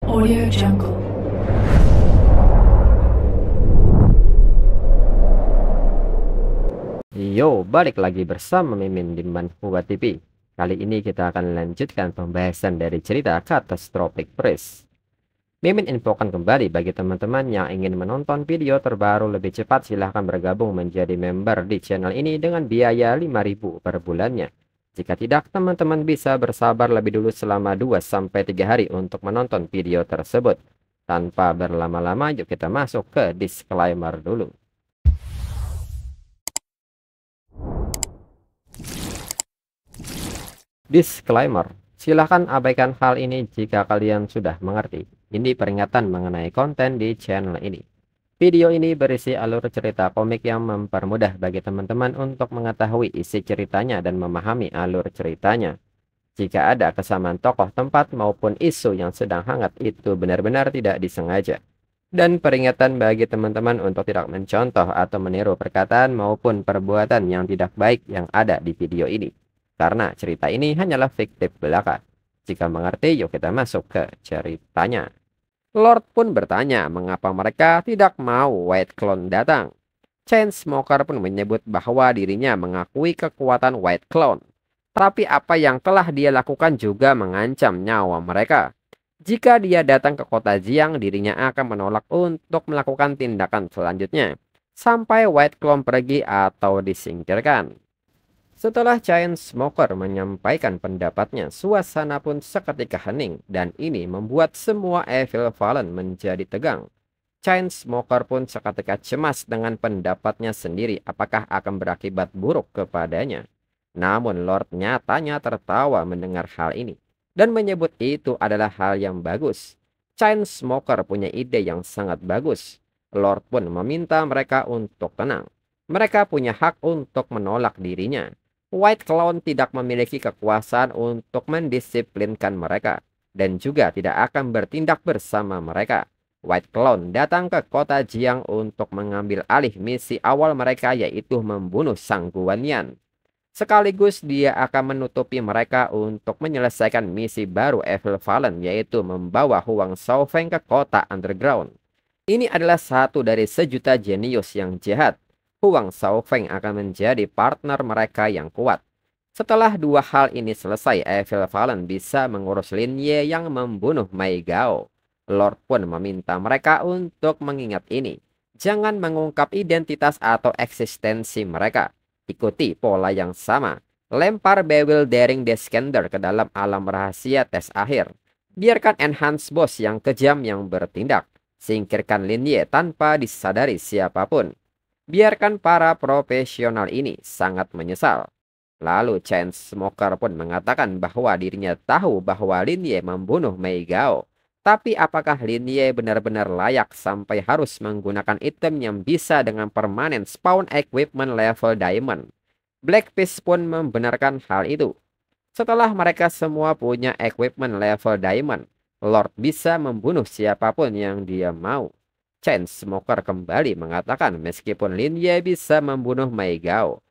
Audio Jungle. Yo, balik lagi bersama Mimin di Manhua TV. Kali ini kita akan lanjutkan pembahasan dari cerita Catastrophic Priest. Mimin infokan kembali bagi teman-teman yang ingin menonton video terbaru lebih cepat, silahkan bergabung menjadi member di channel ini dengan biaya 5.000 per bulannya. Jika tidak, teman-teman bisa bersabar lebih dulu selama 2-3 hari untuk menonton video tersebut. Tanpa berlama-lama, yuk kita masuk ke disclaimer dulu. Disclaimer, silahkan abaikan hal ini jika kalian sudah mengerti. Ini peringatan mengenai konten di channel ini. Video ini berisi alur cerita komik yang mempermudah bagi teman-teman untuk mengetahui isi ceritanya dan memahami alur ceritanya. Jika ada kesamaan tokoh, tempat, maupun isu yang sedang hangat, itu benar-benar tidak disengaja. Dan peringatan bagi teman-teman untuk tidak mencontoh atau meniru perkataan maupun perbuatan yang tidak baik yang ada di video ini. Karena cerita ini hanyalah fiktif belaka. Jika mengerti, yuk kita masuk ke ceritanya. Lord pun bertanya mengapa mereka tidak mau White Clown datang. Chainsmoker pun menyebut bahwa dirinya mengakui kekuatan White Clown. Tapi apa yang telah dia lakukan juga mengancam nyawa mereka. Jika dia datang ke kota Jiang, dirinya akan menolak untuk melakukan tindakan selanjutnya. Sampai White Clown pergi atau disingkirkan. Setelah Chainsmoker menyampaikan pendapatnya, suasana pun seketika hening dan ini membuat semua Evil Fallen menjadi tegang. Chainsmoker pun seketika cemas dengan pendapatnya sendiri apakah akan berakibat buruk kepadanya. Namun Lord nyatanya tertawa mendengar hal ini dan menyebut itu adalah hal yang bagus. Chainsmoker punya ide yang sangat bagus. Lord pun meminta mereka untuk tenang. Mereka punya hak untuk menolak dirinya. White Clown tidak memiliki kekuasaan untuk mendisiplinkan mereka dan juga tidak akan bertindak bersama mereka. White Clown datang ke kota Jiang untuk mengambil alih misi awal mereka, yaitu membunuh Sang Guanyan. Sekaligus dia akan menutupi mereka untuk menyelesaikan misi baru Evil Fallen, yaitu membawa Huang Shaofeng ke kota underground. Ini adalah satu dari sejuta jenius yang jahat. Huang Shaofeng akan menjadi partner mereka yang kuat. Setelah dua hal ini selesai, Evil Fallen bisa mengurus Lin Ye yang membunuh Mei Gao. Lord pun meminta mereka untuk mengingat ini. Jangan mengungkap identitas atau eksistensi mereka. Ikuti pola yang sama. Lempar Bewildering Descender ke dalam alam rahasia tes akhir. Biarkan Enhance Boss yang kejam yang bertindak. Singkirkan Lin Ye tanpa disadari siapapun. Biarkan para profesional ini sangat menyesal. Lalu Chainsmoker pun mengatakan bahwa dirinya tahu bahwa Lin Ye membunuh Mei Gao. Tapi apakah Lin Ye benar-benar layak sampai harus menggunakan item yang bisa dengan permanen spawn equipment level diamond? Black Beast pun membenarkan hal itu. Setelah mereka semua punya equipment level diamond, Lord bisa membunuh siapapun yang dia mau. Chainsmoker kembali mengatakan meskipun Lin Ye bisa membunuh Mei Gao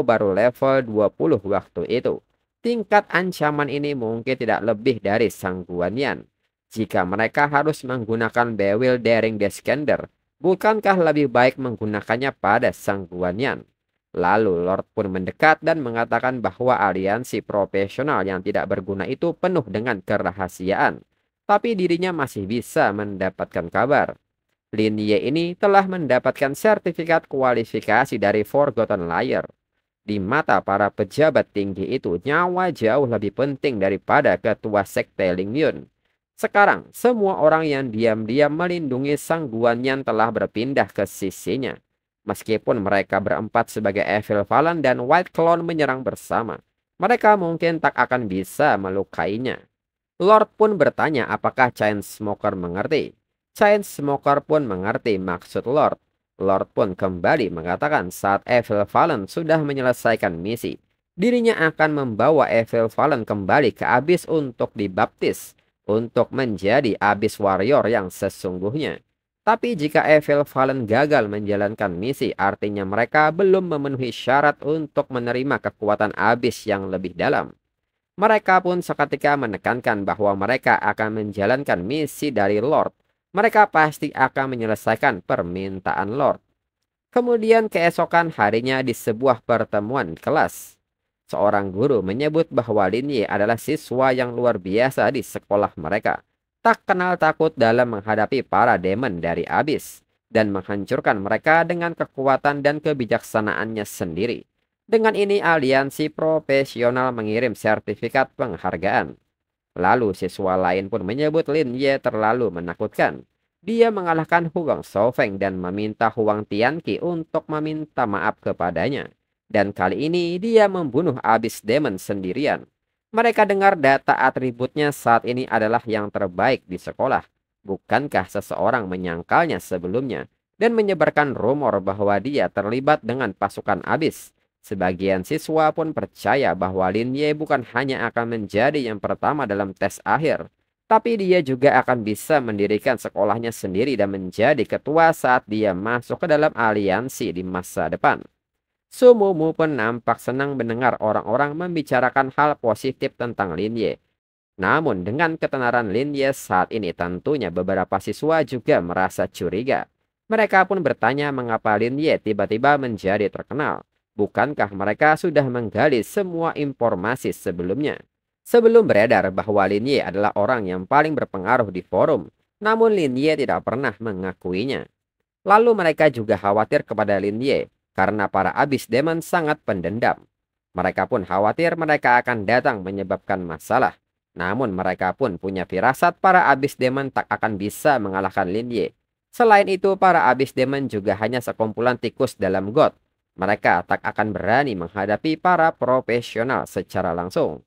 baru level 20 waktu itu. Tingkat ancaman ini mungkin tidak lebih dari Sang Guanyan. Jika mereka harus menggunakan Bewildering Descender, bukankah lebih baik menggunakannya pada Sang Guanyan? Lalu Lord pun mendekat dan mengatakan bahwa aliansi profesional yang tidak berguna itu penuh dengan kerahasiaan. Tapi dirinya masih bisa mendapatkan kabar. Lin Ye ini telah mendapatkan sertifikat kualifikasi dari Forgotten Layer. Di mata para pejabat tinggi itu, nyawa jauh lebih penting daripada ketua sekte Ling Yun. Sekarang, semua orang yang diam-diam melindungi Sang Guanyan telah berpindah ke sisinya. Meskipun mereka berempat sebagai Evil Fallen dan White Clown menyerang bersama, mereka mungkin tak akan bisa melukainya. Lord pun bertanya apakah Chainsmoker mengerti. Chainsmoker pun mengerti maksud Lord. Lord pun kembali mengatakan saat Evil Fallen sudah menyelesaikan misi, dirinya akan membawa Evil Fallen kembali ke Abyss untuk dibaptis, untuk menjadi Abyss Warrior yang sesungguhnya. Tapi jika Evil Fallen gagal menjalankan misi, artinya mereka belum memenuhi syarat untuk menerima kekuatan Abyss yang lebih dalam. Mereka pun seketika menekankan bahwa mereka akan menjalankan misi dari Lord. Mereka pasti akan menyelesaikan permintaan Lord. Kemudian keesokan harinya di sebuah pertemuan kelas, seorang guru menyebut bahwa Lin Ye adalah siswa yang luar biasa di sekolah mereka. Tak kenal takut dalam menghadapi para demon dari abis dan menghancurkan mereka dengan kekuatan dan kebijaksanaannya sendiri. Dengan ini aliansi profesional mengirim sertifikat penghargaan. Lalu siswa lain pun menyebut Lin Ye terlalu menakutkan. Dia mengalahkan Huang Shaofeng dan meminta Huang Tianqi untuk meminta maaf kepadanya. Dan kali ini dia membunuh abis demon sendirian. Mereka dengar data atributnya saat ini adalah yang terbaik di sekolah. Bukankah seseorang menyangkalnya sebelumnya dan menyebarkan rumor bahwa dia terlibat dengan pasukan abis? Sebagian siswa pun percaya bahwa Lin Ye bukan hanya akan menjadi yang pertama dalam tes akhir, tapi dia juga akan bisa mendirikan sekolahnya sendiri dan menjadi ketua saat dia masuk ke dalam aliansi di masa depan. Sumumu pun nampak senang mendengar orang-orang membicarakan hal positif tentang Lin Ye. Namun dengan ketenaran Lin Ye saat ini tentunya beberapa siswa juga merasa curiga. Mereka pun bertanya mengapa Lin Ye tiba-tiba menjadi terkenal. Bukankah mereka sudah menggali semua informasi sebelumnya? Sebelum beredar bahwa Lin Ye adalah orang yang paling berpengaruh di forum, namun Lin Ye tidak pernah mengakuinya. Lalu mereka juga khawatir kepada Lin Ye karena para abis demon sangat pendendam. Mereka pun khawatir mereka akan datang menyebabkan masalah. Namun mereka pun punya firasat para abis demon tak akan bisa mengalahkan Lin Ye. Selain itu, para abis demon juga hanya sekumpulan tikus dalam got. Mereka tak akan berani menghadapi para profesional secara langsung.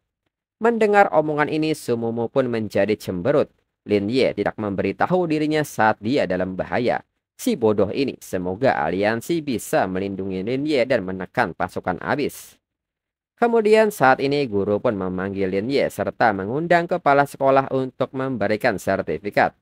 Mendengar omongan ini, Sumumu pun menjadi cemberut. Lin Ye tidak memberitahu dirinya saat dia dalam bahaya. Si bodoh ini, semoga aliansi bisa melindungi Lin Ye dan menekan pasukan abis. Kemudian saat ini guru pun memanggil Lin Ye serta mengundang kepala sekolah untuk memberikan sertifikat.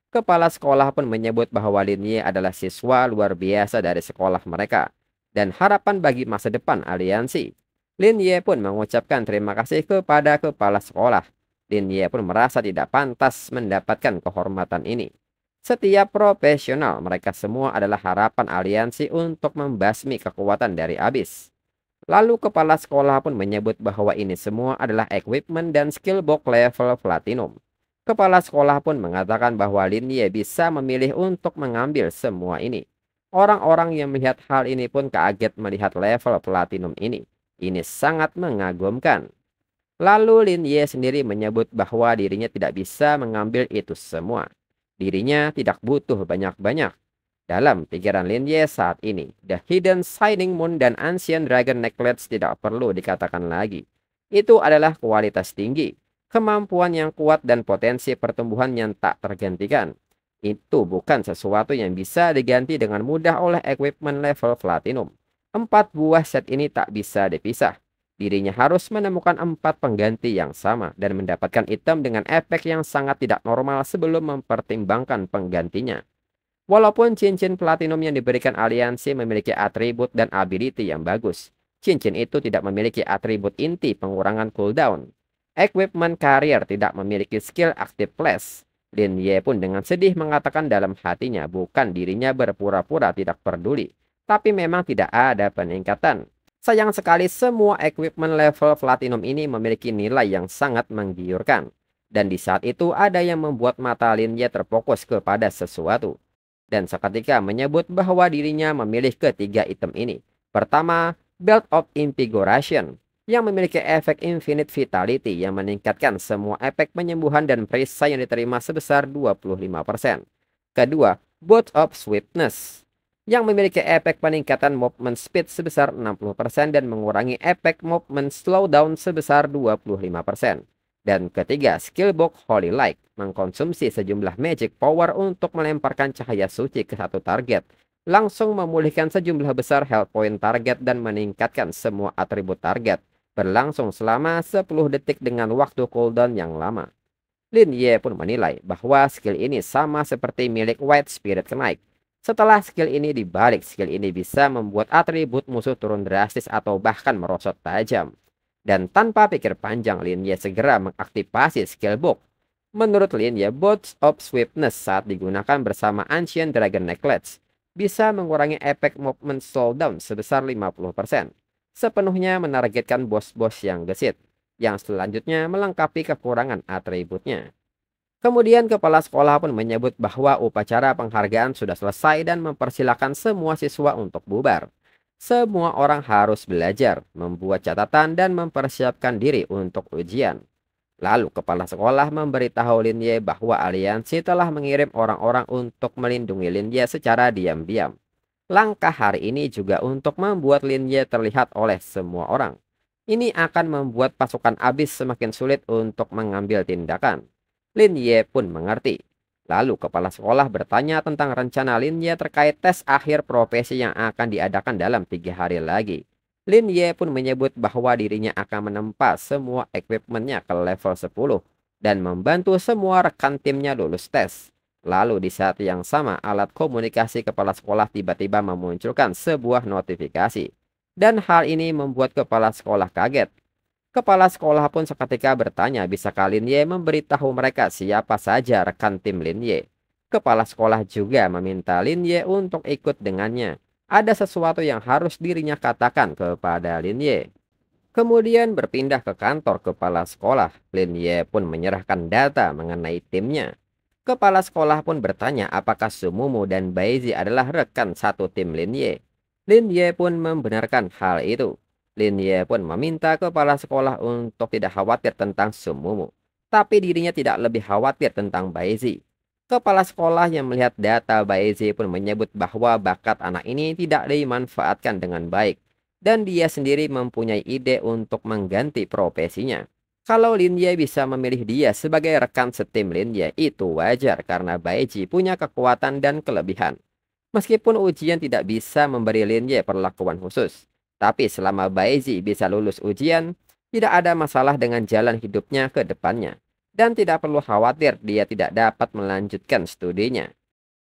Kepala sekolah pun menyebut bahwa Lin Ye adalah siswa luar biasa dari sekolah mereka dan harapan bagi masa depan aliansi. Lin Ye pun mengucapkan terima kasih kepada kepala sekolah. Lin Ye pun merasa tidak pantas mendapatkan kehormatan ini. Setiap profesional mereka semua adalah harapan aliansi untuk membasmi kekuatan dari abis. Lalu kepala sekolah pun menyebut bahwa ini semua adalah equipment dan skill box level platinum. Kepala sekolah pun mengatakan bahwa Lin Ye bisa memilih untuk mengambil semua ini. Orang-orang yang melihat hal ini pun kaget melihat level platinum ini. Ini sangat mengagumkan. Lalu Lin Ye sendiri menyebut bahwa dirinya tidak bisa mengambil itu semua. Dirinya tidak butuh banyak-banyak. Dalam pikiran Lin Ye saat ini, The Hidden Shining Moon dan Ancient Dragon Necklace tidak perlu dikatakan lagi. Itu adalah kualitas tinggi, kemampuan yang kuat dan potensi pertumbuhan yang tak tergantikan. Itu bukan sesuatu yang bisa diganti dengan mudah oleh equipment level platinum. 4 buah set ini tak bisa dipisah. Dirinya harus menemukan 4 pengganti yang sama dan mendapatkan item dengan efek yang sangat tidak normal sebelum mempertimbangkan penggantinya. Walaupun cincin platinum yang diberikan aliansi memiliki atribut dan ability yang bagus, cincin itu tidak memiliki atribut inti pengurangan cooldown. Equipment carrier tidak memiliki skill active class. Lin Ye pun dengan sedih mengatakan dalam hatinya bukan dirinya berpura-pura tidak peduli, tapi memang tidak ada peningkatan. Sayang sekali semua equipment level platinum ini memiliki nilai yang sangat menggiurkan. Dan di saat itu ada yang membuat mata Lin Ye terfokus kepada sesuatu. Dan seketika menyebut bahwa dirinya memilih ketiga item ini. Pertama, Belt of Invigoration, yang memiliki efek Infinite Vitality yang meningkatkan semua efek penyembuhan dan perisai yang diterima sebesar 25%. Kedua, Boat of Swiftness, yang memiliki efek peningkatan movement speed sebesar 60% dan mengurangi efek movement slowdown sebesar 25%. Dan ketiga, skill box Holy Light mengkonsumsi sejumlah magic power untuk melemparkan cahaya suci ke satu target, langsung memulihkan sejumlah besar health point target dan meningkatkan semua atribut target, berlangsung selama 10 detik dengan waktu cooldown yang lama. Lin Ye pun menilai bahwa skill ini sama seperti milik White Spirit Knight. Setelah skill ini dibalik, skill ini bisa membuat atribut musuh turun drastis atau bahkan merosot tajam. Dan tanpa pikir panjang, Lin Ye segera mengaktifasi skill book. Menurut Lin Ye, Boats of Swiftness saat digunakan bersama Ancient Dragon Necklace bisa mengurangi efek movement slowdown sebesar 50%, sepenuhnya menargetkan bos-bos yang gesit, yang selanjutnya melengkapi kekurangan atributnya. Kemudian kepala sekolah pun menyebut bahwa upacara penghargaan sudah selesai dan mempersilahkan semua siswa untuk bubar. Semua orang harus belajar, membuat catatan dan mempersiapkan diri untuk ujian. Lalu kepala sekolah memberitahu Lin Ye bahwa aliansi telah mengirim orang-orang untuk melindungi Lin Ye secara diam-diam. Langkah hari ini juga untuk membuat Lin Ye terlihat oleh semua orang. Ini akan membuat pasukan abis semakin sulit untuk mengambil tindakan. Lin Ye pun mengerti. Lalu kepala sekolah bertanya tentang rencana Lin Ye terkait tes akhir profesi yang akan diadakan dalam 3 hari lagi. Lin Ye pun menyebut bahwa dirinya akan menempa semua equipmentnya ke level 10 dan membantu semua rekan timnya lulus tes. Lalu di saat yang sama, alat komunikasi kepala sekolah tiba-tiba memunculkan sebuah notifikasi. Dan hal ini membuat kepala sekolah kaget. Kepala sekolah pun seketika bertanya bisakah Lin Ye memberitahu mereka siapa saja rekan tim Lin Ye. Kepala sekolah juga meminta Lin Ye untuk ikut dengannya. Ada sesuatu yang harus dirinya katakan kepada Lin Ye. Kemudian berpindah ke kantor kepala sekolah. Lin Ye pun menyerahkan data mengenai timnya. Kepala sekolah pun bertanya apakah Sumumu dan Baizi adalah rekan satu tim Lin Ye. Lin Ye pun membenarkan hal itu. Lin Ye pun meminta kepala sekolah untuk tidak khawatir tentang Sumumu, tapi dirinya tidak lebih khawatir tentang Baizi. Kepala sekolah yang melihat data Baizi pun menyebut bahwa bakat anak ini tidak dimanfaatkan dengan baik, dan dia sendiri mempunyai ide untuk mengganti profesinya. Kalau Lin Ye bisa memilih dia sebagai rekan setim Lin Ye, itu wajar karena Baizi punya kekuatan dan kelebihan. Meskipun ujian tidak bisa memberi Lin Ye perlakuan khusus, tapi selama Baizi bisa lulus ujian, tidak ada masalah dengan jalan hidupnya ke depannya. Dan tidak perlu khawatir dia tidak dapat melanjutkan studinya.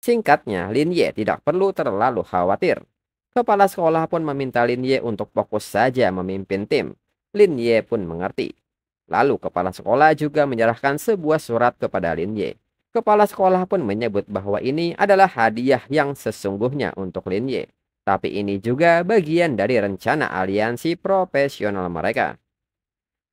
Singkatnya, Lin Ye tidak perlu terlalu khawatir. Kepala sekolah pun meminta Lin Ye untuk fokus saja memimpin tim. Lin Ye pun mengerti. Lalu kepala sekolah juga menyerahkan sebuah surat kepada Lin Ye. Kepala sekolah pun menyebut bahwa ini adalah hadiah yang sesungguhnya untuk Lin Ye. Tapi ini juga bagian dari rencana aliansi profesional mereka.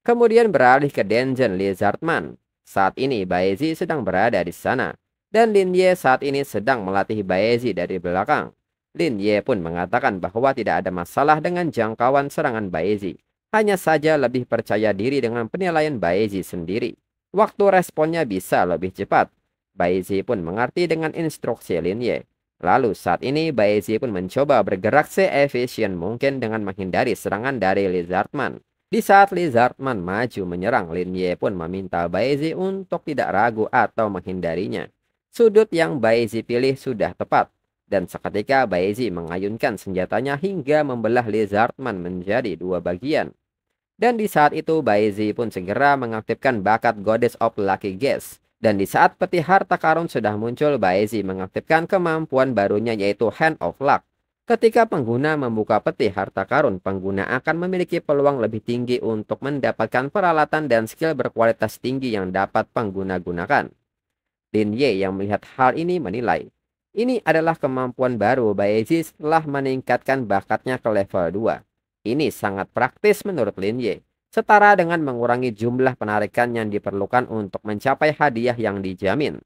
Kemudian beralih ke Dungeon Lizardman. Saat ini Baizi sedang berada di sana. Dan Lin Ye saat ini sedang melatih Baizi dari belakang. Lin Ye pun mengatakan bahwa tidak ada masalah dengan jangkauan serangan Baizi. Hanya saja lebih percaya diri dengan penilaian Baizi sendiri. Waktu responnya bisa lebih cepat. Baizi pun mengerti dengan instruksi Lin Ye. Lalu saat ini Baizi pun mencoba bergerak seefisien mungkin dengan menghindari serangan dari Lizardman. Di saat Lizardman maju menyerang, Lin Ye pun meminta Baizi untuk tidak ragu atau menghindarinya. Sudut yang Baizi pilih sudah tepat. Dan seketika Baizi mengayunkan senjatanya hingga membelah Lizardman menjadi 2 bagian. Dan di saat itu Baizi pun segera mengaktifkan bakat Goddess of Lucky Guess. Dan di saat peti harta karun sudah muncul, Baizi mengaktifkan kemampuan barunya yaitu Hand of Luck. Ketika pengguna membuka peti harta karun, pengguna akan memiliki peluang lebih tinggi untuk mendapatkan peralatan dan skill berkualitas tinggi yang dapat pengguna gunakan. Lin Ye yang melihat hal ini menilai, ini adalah kemampuan baru Baizi setelah meningkatkan bakatnya ke level 2. Ini sangat praktis menurut Lin Ye. Setara dengan mengurangi jumlah penarikan yang diperlukan untuk mencapai hadiah yang dijamin.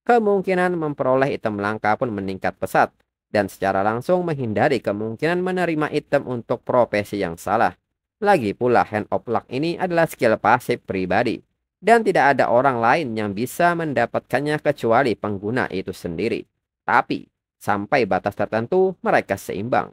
Kemungkinan memperoleh item langka pun meningkat pesat, dan secara langsung menghindari kemungkinan menerima item untuk profesi yang salah. Lagi pula Hand of Luck ini adalah skill pasif pribadi, dan tidak ada orang lain yang bisa mendapatkannya kecuali pengguna itu sendiri. Tapi, sampai batas tertentu mereka seimbang.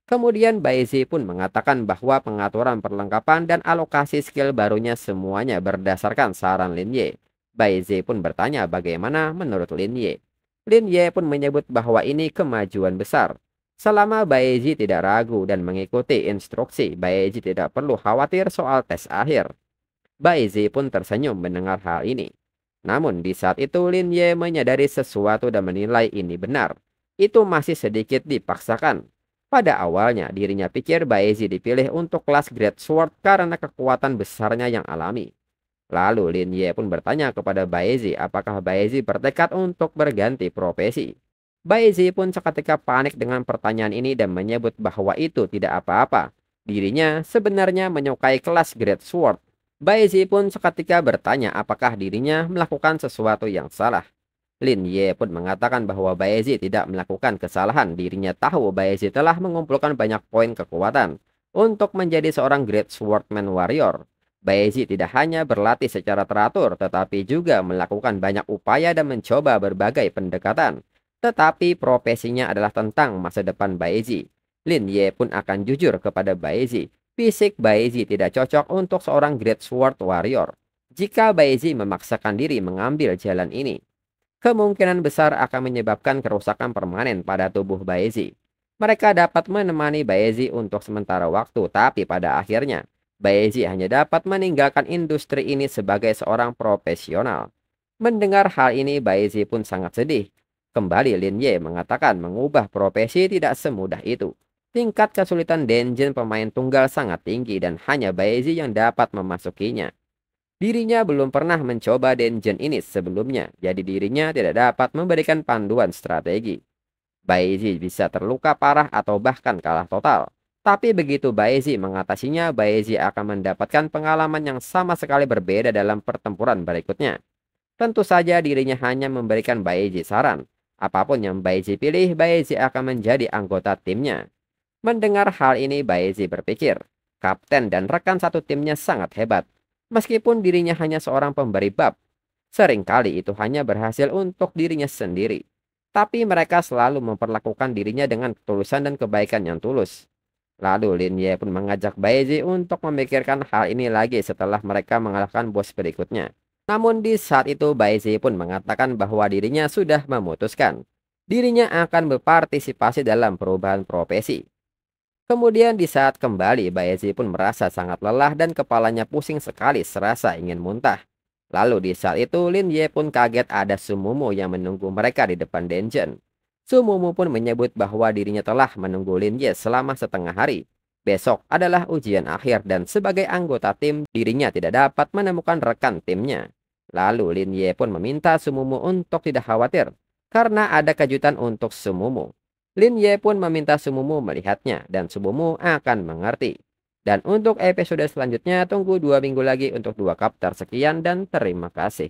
Kemudian Baizi pun mengatakan bahwa pengaturan perlengkapan dan alokasi skill barunya semuanya berdasarkan saran Lin Ye. Baizi pun bertanya bagaimana menurut Lin Ye. Lin Ye pun menyebut bahwa ini kemajuan besar. Selama Baizi tidak ragu dan mengikuti instruksi, Baizi tidak perlu khawatir soal tes akhir. Baizi pun tersenyum mendengar hal ini. Namun di saat itu Lin Ye menyadari sesuatu dan menilai ini benar. Itu masih sedikit dipaksakan. Pada awalnya dirinya pikir Baezi dipilih untuk kelas Great Sword karena kekuatan besarnya yang alami. Lalu Lin Ye pun bertanya kepada Baezi apakah Baezi bertekad untuk berganti profesi. Baezi pun seketika panik dengan pertanyaan ini dan menyebut bahwa itu tidak apa-apa. Dirinya sebenarnya menyukai kelas Great Sword. Baezi pun seketika bertanya apakah dirinya melakukan sesuatu yang salah. Lin Ye pun mengatakan bahwa Baezi tidak melakukan kesalahan. Dirinya tahu Baezi telah mengumpulkan banyak poin kekuatan untuk menjadi seorang Great Swordman Warrior. Baezi tidak hanya berlatih secara teratur, tetapi juga melakukan banyak upaya dan mencoba berbagai pendekatan. Tetapi profesinya adalah tentang masa depan Baezi. Lin Ye pun akan jujur kepada Baezi. Fisik Baezi tidak cocok untuk seorang Great Sword Warrior. Jika Baezi memaksakan diri mengambil jalan ini, kemungkinan besar akan menyebabkan kerusakan permanen pada tubuh Baezi. Mereka dapat menemani Baezi untuk sementara waktu, tapi pada akhirnya Baezi hanya dapat meninggalkan industri ini sebagai seorang profesional. Mendengar hal ini, Baezi pun sangat sedih. Kembali Lin Ye mengatakan mengubah profesi tidak semudah itu. Tingkat kesulitan dungeon pemain tunggal sangat tinggi dan hanya Baezi yang dapat memasukinya. Dirinya belum pernah mencoba dungeon ini sebelumnya, jadi dirinya tidak dapat memberikan panduan strategi. Baezi bisa terluka parah atau bahkan kalah total. Tapi begitu Baezi mengatasinya, Baezi akan mendapatkan pengalaman yang sama sekali berbeda dalam pertempuran berikutnya. Tentu saja dirinya hanya memberikan Baezi saran. Apapun yang Baezi pilih, Baezi akan menjadi anggota timnya. Mendengar hal ini, Baezi berpikir, kapten dan rekan satu timnya sangat hebat. Meskipun dirinya hanya seorang pemberi bab, seringkali itu hanya berhasil untuk dirinya sendiri. Tapi mereka selalu memperlakukan dirinya dengan ketulusan dan kebaikan yang tulus. Lalu Lin Ye pun mengajak Baezi untuk memikirkan hal ini lagi setelah mereka mengalahkan bos berikutnya. Namun di saat itu Baezi pun mengatakan bahwa dirinya sudah memutuskan. Dirinya akan berpartisipasi dalam perubahan profesi. Kemudian di saat kembali, Baezi pun merasa sangat lelah dan kepalanya pusing sekali serasa ingin muntah. Lalu di saat itu Lin Ye pun kaget ada Sumumu yang menunggu mereka di depan dungeon. Sumumu pun menyebut bahwa dirinya telah menunggu Lin Ye selama setengah hari. Besok adalah ujian akhir dan sebagai anggota tim dirinya tidak dapat menemukan rekan timnya. Lalu Lin Ye pun meminta Sumumu untuk tidak khawatir karena ada kejutan untuk Sumumu. Lin Ye pun meminta Sumumu melihatnya dan Sumumu akan mengerti. Dan untuk episode selanjutnya tunggu 2 minggu lagi untuk 2 chapter sekian dan terima kasih.